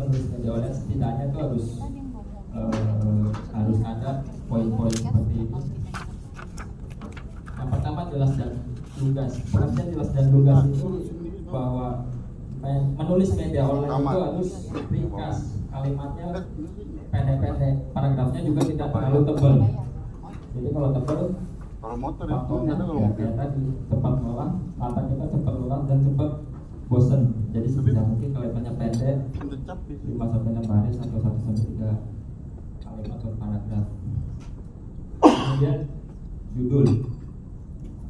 menulis media online setidaknya itu harus ada poin-poin seperti ini. Yang pertama jelas dan lugas. Pengertian jelas dan lugas itu bahwa menulis media online itu harus ringkas, kalimatnya pendek-pendek, paragrafnya juga tidak terlalu tebal. Jadi kalau tebal, waktunya ya kayak tadi cepat lelah, mata kita cepat lelah dan cepat bosan. Jadi sebisa mungkin kalimatnya pendek, 5-6 baris atau 1-3 kalimat per paragraf. Kemudian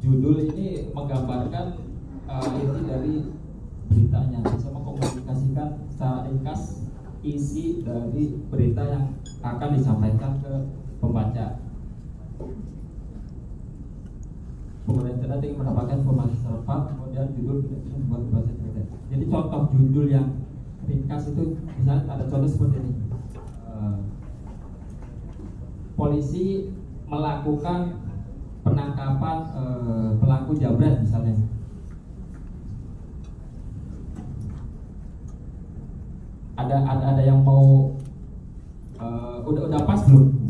judul ini menggambarkan inti dari beritanya, bisa mengkomunikasikan secara ringkas isi dari berita yang akan disampaikan ke pembaca. Kemudian nanti mendapatkan informasi serempak, kemudian judul membuat bahasa Inggris. Jadi contoh judul yang ringkas itu misalnya ada contoh seperti ini. Polisi melakukan penangkapan pelaku jambret misalnya. Ada yang mau udah pas belum?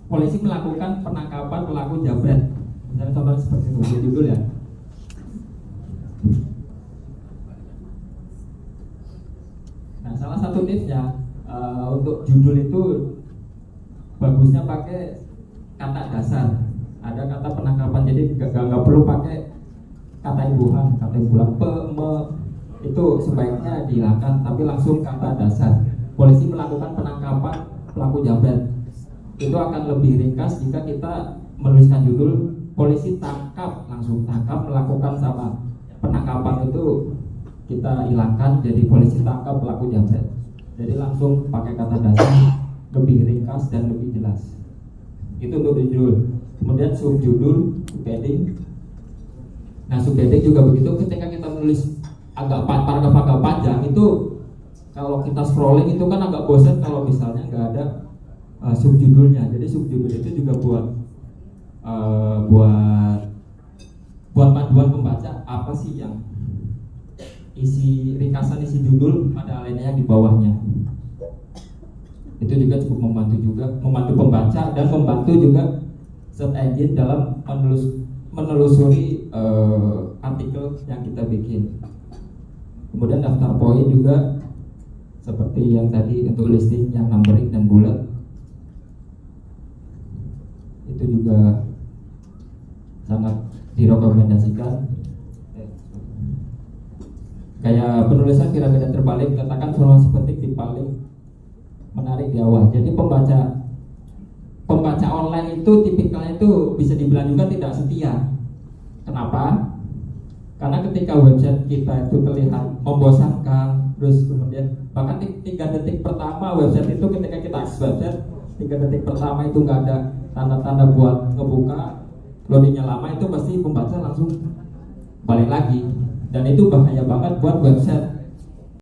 Polisi melakukan penangkapan pelaku jambret. Misalnya contohnya seperti itu, dia judul ya. Nah, salah satu tipsnya untuk judul itu bagusnya pakai kata dasar. Ada kata penangkapan, jadi nggak perlu pakai kata ibuan, itu sebaiknya dihilangkan, tapi langsung kata dasar. Polisi melakukan penangkapan pelaku jambret. Itu akan lebih ringkas jika kita menuliskan judul polisi tangkap, langsung tangkap, melakukan sama penangkapan itu kita hilangkan jadi polisi tangkap pelaku jambret. Jadi langsung pakai kata dasar, lebih ringkas dan lebih jelas. Itu untuk judul. Kemudian subjudul, subheading. Nah, subheading juga begitu. Ketika kita menulis paragraf agak panjang itu, kalau kita scrolling itu kan agak bosan kalau misalnya nggak ada subjudulnya. Jadi subjudul itu juga buat panduan pembaca apa sih yang ringkasan isi judul pada alinea di bawahnya. Itu juga cukup membantu pembaca dan membantu juga search engine dalam menelusuri artikel yang kita bikin. Kemudian daftar poin juga seperti yang tadi untuk listing yang numbering dan bullet. Itu juga sangat direkomendasikan. Kayak penulisan piramida terbalik, letakkan informasi penting di paling menarik di awal. Jadi pembaca online itu tipikalnya itu bisa dibilang juga tidak setia. Kenapa? Karena ketika website kita itu terlihat membosankan, terus kemudian bahkan 3 detik pertama website itu, ketika kita akses website 3 detik pertama itu nggak ada tanda-tanda buat ngebuka, loadingnya lama, itu pasti pembaca langsung balik lagi. Dan itu bahaya banget buat website